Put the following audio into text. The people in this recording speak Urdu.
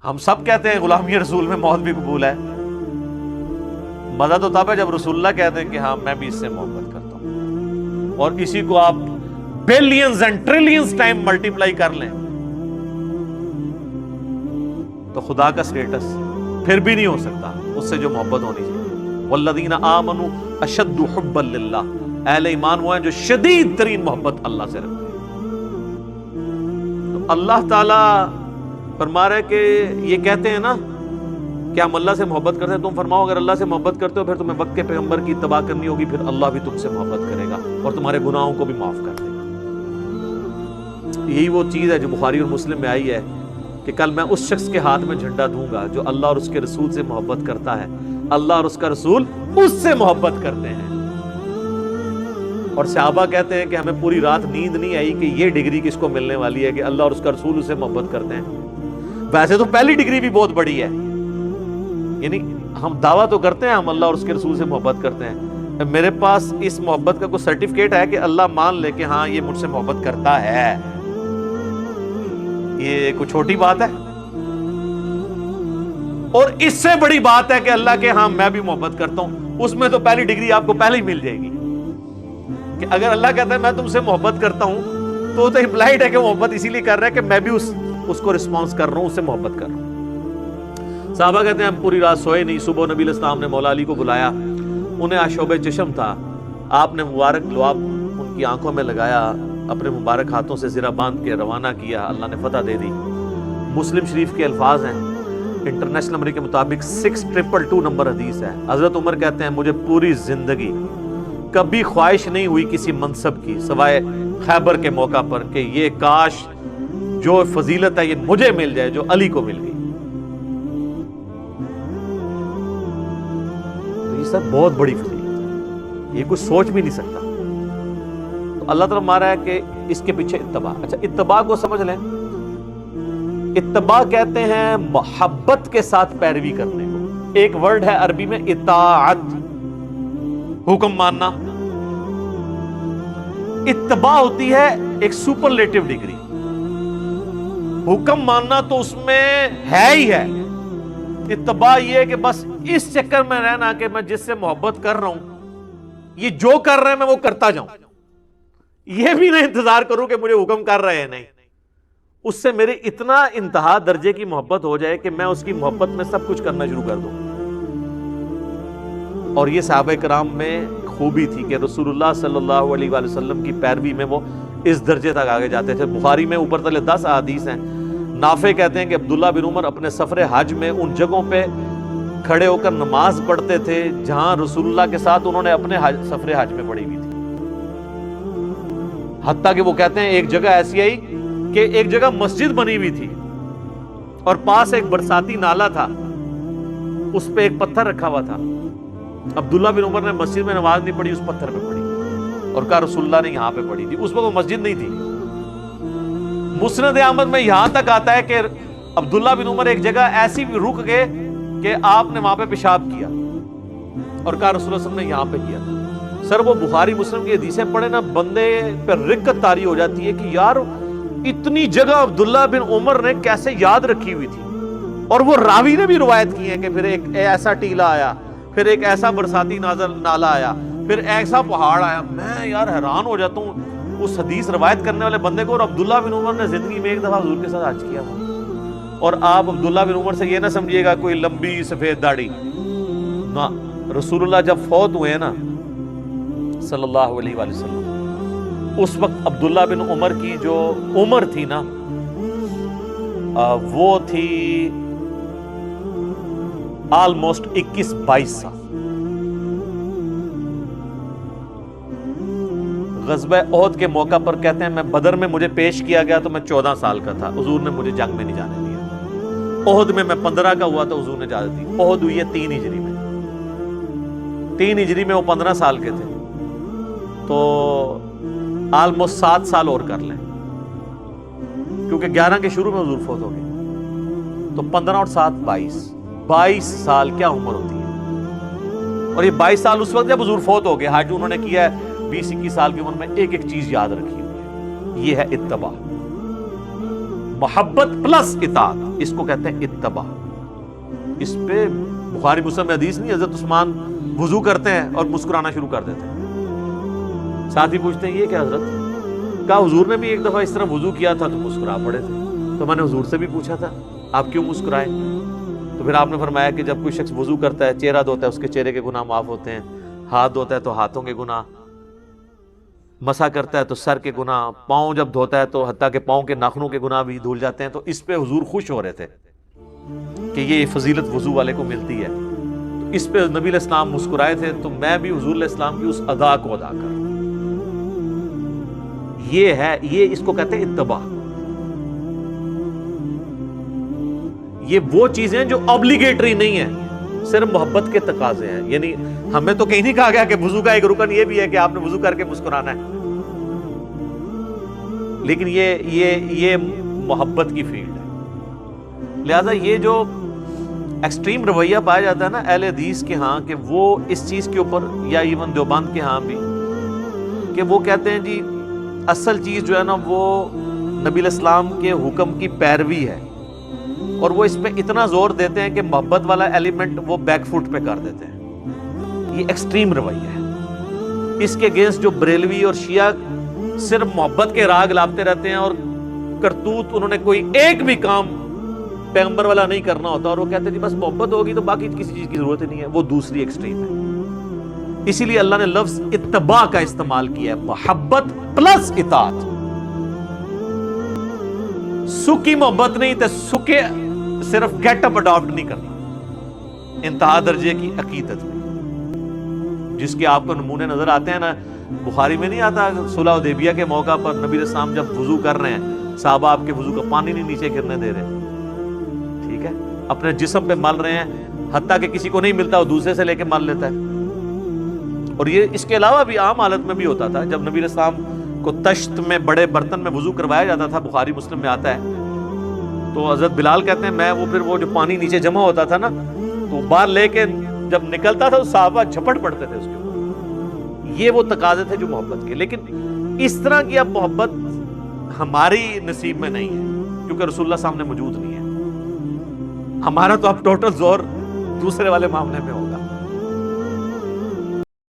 ہم سب کہتے ہیں غلامی رسول میں موت بھی قبول ہے، مزہ تو تب ہے جب رسول اللہ کہتے ہیں کہ ہاں میں بھی اس سے محبت کرتا ہوں، اور اسی کو آپ billions and trillions time multiply کر لیں تو خدا کا سٹیٹس پھر بھی نہیں ہو سکتا اس سے جو محبت ہونی چاہیے۔ والذین آمنوا اشد حبا للہ، اہل ایمان وہ ہیں جو شدید ترین محبت اللہ سے رکھتے ہیں۔ تو اللہ تعالیٰ فرما رہا ہے کہ یہ کہتے ہیں نا کہ ہم اللہ سے محبت کرتے ہیں، تم فرماؤ اگر اللہ سے محبت کرتے ہو پھر تمہیں وقت کے پیغمبر کی اتباع کرنی ہوگی، پھر اللہ بھی تم سے محبت کرے گا اور تمہارے گناہوں کو بھی معاف کر دے گا۔ یہی وہ چیز ہے جو بخاری اور مسلم میں آئی ہے کہ کل میں اس شخص کے ہاتھ میں جھنڈا دوں گا جو اللہ اور اس کے رسول سے محبت کرتا ہے، اللہ اور اس کا رسول اس سے محبت کرتے ہیں۔ اور صحابہ کہتے ہیں کہ ہمیں پوری رات نیند نہیں آئی کہ یہ ڈگری کس کو ملنے والی ہے کہ اللہ اور اس کا رسول اسے محبت کرتے ہیں۔ ویسے تو پہلی ڈگری بھی بہت بڑی ہے، یعنی ہم دعویٰ تو کرتے ہیں ہم اللہ اور اس کے رسول سے محبت کرتے ہیں، میرے پاس اس محبت کا کوئی سرٹیفکیٹ ہے کہ اللہ مان لے کہ ہاں یہ مجھ سے محبت کرتا ہے، یہ کوئی چھوٹی بات ہے؟ اور اس سے بڑی بات ہے کہ اللہ کے ہاں میں بھی محبت کرتا ہوں، اس میں تو پہلی ڈگری آپ کو پہلے ہی مل جائے گی کہ اگر اللہ کہتا ہے میں تم سے محبت کرتا ہوں تو امپلائڈ ہے کہ محبت اسی لیے کر رہا ہے کہ میں بھی اس کو رسپانس کر رہا ہوں، اس سے محبت کر رہا ہوں۔ صحابہ کہتے ہیں ہم پوری رات سوئے نہیں، صبح نبی علیہ السلام نے مولا علی کو بلایا، انہیں آشوب چشم تھا، آپ نے مبارک لعاب ان کی آنکھوں میں لگایا، اپنے مبارک ہاتھوں سے زرہ باندھ کے روانہ کیا، اللہ نے فتح دے دی۔ مسلم شریف کے الفاظ ہیں، انٹرنیشنل نمبر کے مطابق 6222 نمبر حدیث ہے۔ حضرت عمر کہتے ہیں مجھے پوری زندگی کبھی خواہش نہیں ہوئی کسی منصب کی سوائے خیبر کے موقع پر کہ یہ کاش جو فضیلت ہے یہ مجھے مل جائے جو علی کو مل گئی۔ تو یہ سب بہت بڑی فضیلت ہے، یہ کوئی سوچ بھی نہیں سکتا۔ تو اللہ تعالیٰ مارا ہے کہ اس کے پیچھے اتباع۔ اچھا اتباع کو سمجھ لیں، اتباع کہتے ہیں محبت کے ساتھ پیروی کرنے کو۔ ایک ورڈ ہے عربی میں اطاعت، حکم ماننا۔ اتباع ہوتی ہے ایک سپرلیٹو ڈگری، حکم ماننا تو اس میں ہے ہی ہے، اتباع یہ ہے کہ بس اس چکر میں رہنا کہ میں جس سے محبت کر رہا ہوں یہ جو کر رہے ہیں میں وہ کرتا جاؤں، یہ بھی نہ انتظار کروں کہ مجھے حکم کر رہے ہیں، نہیں، اس سے میرے اتنا انتہا درجے کی محبت ہو جائے کہ میں اس کی محبت میں سب کچھ کرنا شروع کر دوں۔ اور یہ صحابہ کرام میں خوبی تھی کہ رسول اللہ صلی اللہ علیہ وآلہ وسلم کی پیروی میں وہ اس درجے تک آگے جاتے تھے۔ بخاری میں اوپر تلے 10 احادیث ہیں۔ نافع کہتے ہیں کہ عبداللہ بن عمر اپنے سفر حج میں ان جگہوں پہ کھڑے ہو کر نماز پڑھتے تھے جہاں رسول اللہ کے ساتھ انہوں نے اپنے سفر حج میں پڑھی ہوئی تھی، حتیٰ کہ وہ کہتے ہیں ایک جگہ ایسی آئی کہ ایک جگہ مسجد بنی ہوئی تھی اور پاس ایک برساتی نالا تھا، اس پہ ایک پتھر رکھا ہوا تھا، عبداللہ بن عمر نے مسجد میں نماز نہیں پڑھی، اس پتھر پہ پڑھی اور کہا رسول اللہ نے یہاں پہ پڑھی تھی، اس وقت وہ مسجد نہیں تھی۔ مسند احمد میں یہاں تک آتا ہے کہ عبداللہ بن عمر ایک جگہ ایسی رک گئے کہ آپ نے وہاں پہ پیشاب کیا اور کہا رسول اللہ صلی اللہ علیہ وسلم نے یہاں پہ کیا۔ سر وہ بخاری مسلم کی حدیثیں پڑھے نا بندے پہ رقت طاری ہو جاتی ہے کہ یار اتنی جگہ عبداللہ بن عمر نے کیسے یاد رکھی ہوئی تھی، اور وہ راوی نے بھی روایت کی ہے کہ پھر ایک ایسا ٹیلا آیا، پھر ایک ایسا برساتی نالا آیا، پھر ایسا پہاڑ آیا۔ میں یار حیران ہو جاتا ہوں اس حدیث روایت کرنے والے بندے کو، اور عبداللہ بن عمر نے زندگی میں ایک دفعہ حضور کے ساتھ حج کیا تھا۔ اور آپ عبداللہ بن عمر سے یہ نہ سمجھیے گا کوئی لمبی سفید داڑھی، نہ، رسول اللہ جب فوت ہوئے نا صلی اللہ علیہ وآلہ وسلم، اس وقت عبداللہ بن عمر کی جو عمر تھی نا وہ تھی آلموسٹ 21-22 سال۔ غزوہ احد کے موقع پر کہتے ہیں میں بدر میں مجھے پیش کیا گیا تو میں 14 سال کا تھا، حضور نے مجھے جنگ میں نہیں جانے دیا۔ احد میں 15 کا ہوا تو حضور نے اجازت دی۔ احد ہوئی ہے 3 ہجری میں، 3 ہجری میں وہ 15 سال کے تھے، تو آلموسٹ 7 سال اور کر لیں، کیونکہ 11 کے شروع میں حضور فوت ہو گئے، تو 15 اور 7 22 سال کیا عمر ہوتی ہے۔ اور یہ 22 سال اس وقت جب حضور فوت ہو گئے، حج انہوں نے کیا ہے 20-21 سال کی عمر میں، ایک ایک چیز یاد رکھی ہوئی ہے، یہ ہے اتباع۔ محبت پلس اطاعت، اس کو کہتے ہیں اتباع۔ اس پہ بخاری مسلم میں حدیث نہیں، حضرت عثمان وضو کرتے ہیں اور مسکرانا شروع کر دیتے ہیں۔ ساتھی پوچھتے ہیں یہ کیا حضرت؟ کہا حضور نے بھی ایک دفعہ اس طرح وضو کیا تھا تو مسکرا پڑے تھے، تو میں نے حضور سے بھی پوچھا تھا آپ کیوں مسکرائے؟ تو پھر آپ نے فرمایا کہ جب کوئی شخص وضو کرتا ہے، چہرہ دھوتا ہے، اس کے چہرے کے گناہ معاف ہوتے ہیں، ہاتھ دھوتا ہے تو ہاتھوں کے گناہ، مسح کرتا ہے تو سر کے گناہ، پاؤں جب دھوتا ہے تو حتیٰ کہ پاؤں کے ناخنوں کے گناہ بھی دھل جاتے ہیں۔ تو اس پہ حضور خوش ہو رہے تھے کہ یہ فضیلت وضو والے کو ملتی ہے، تو اس پہ نبی علیہ السلام مسکرائے تھے۔ تو میں بھی حضور علیہ السلام کی اس ادا کو ادا کر، یہ ہے، یہ اس کو کہتے ہیں اتباع۔ یہ وہ چیزیں جو obligatory نہیں ہیں، صرف محبت کے تقاضے ہیں۔ یعنی ہمیں تو کہیں نہیں کہا گیا کہ وضو کا ایک رکن یہ بھی ہے کہ آپ نے وضو کر کے مسکرانا ہے، لیکن یہ محبت کی فیلڈ ہے۔ لہذا یہ جو ایکسٹریم رویہ پایا جاتا ہے نا اہل حدیث کے ہاں، کہ وہ اس چیز کے اوپر، یا ایون دیوبند کے ہاں بھی، کہ وہ کہتے ہیں جی اصل چیز جو ہے نا وہ نبی علیہ السلام کے حکم کی پیروی ہے، اور وہ اس پہ اتنا زور دیتے ہیں کہ محبت والا ایلیمنٹ وہ بیک فٹ پہ کر دیتے ہیں۔ یہ ایکسٹریم رویہ ہے۔ اس کے اگینسٹ جو بریلوی اور شیعہ صرف محبت کے راگ لاتے رہتے ہیں، اور کرتوت انہوں نے کوئی ایک بھی کام پیغمبر والا نہیں کرنا ہوتا، اور وہ کہتے ہیں جی بس محبت ہوگی تو باقی کسی چیز کی ضرورت ہی نہیں ہے، وہ دوسری ایکسٹریم ہے۔ اسی لیے اللہ نے لفظ اتباع کا استعمال کیا ہے، محبت پلس اطاعت۔ سکی محبت نہیں تے سکے صرف گیٹ اپ اڈاپٹ نہیں کرنا، انتہا درجے کی عقیدت میں، جس کے آپ کو نمونے نظر آتے ہیں نا، بخاری میں نہیں آتا صلح حدیبیہ کے موقع پر نبی علیہ السلام جب وضو کر رہے ہیں، صحابہ آپ کے وضو کا پانی نہیں نیچے گرنے دے رہے، ٹھیک ہے، اپنے جسم پہ مل رہے ہیں، حتیٰ کہ کسی کو نہیں ملتا وہ دوسرے سے لے کے مل لیتا ہے۔ اور یہ اس کے علاوہ بھی عام حالت میں بھی ہوتا تھا، جب نبی علیہ السلام کو تشت میں بڑے برتن میں وضو کروایا جاتا تھا، بخاری مسلم میں آتا ہے، تو حضرت بلال کہتے ہیں میں وہ پھر وہ جو پانی نیچے جمع ہوتا تھا نا، تو باہر لے کے جب نکلتا تھا تو صحابہ جھپٹ پڑتے تھے اس کے اوپر۔ یہ وہ تقاضے تھے جو محبت کے، لیکن اس طرح کی اب محبت ہماری نصیب میں نہیں ہے، کیونکہ رسول اللہ سامنے موجود نہیں ہے۔ ہمارا تو اب ٹوٹل زور دوسرے والے معاملے میں ہوگا۔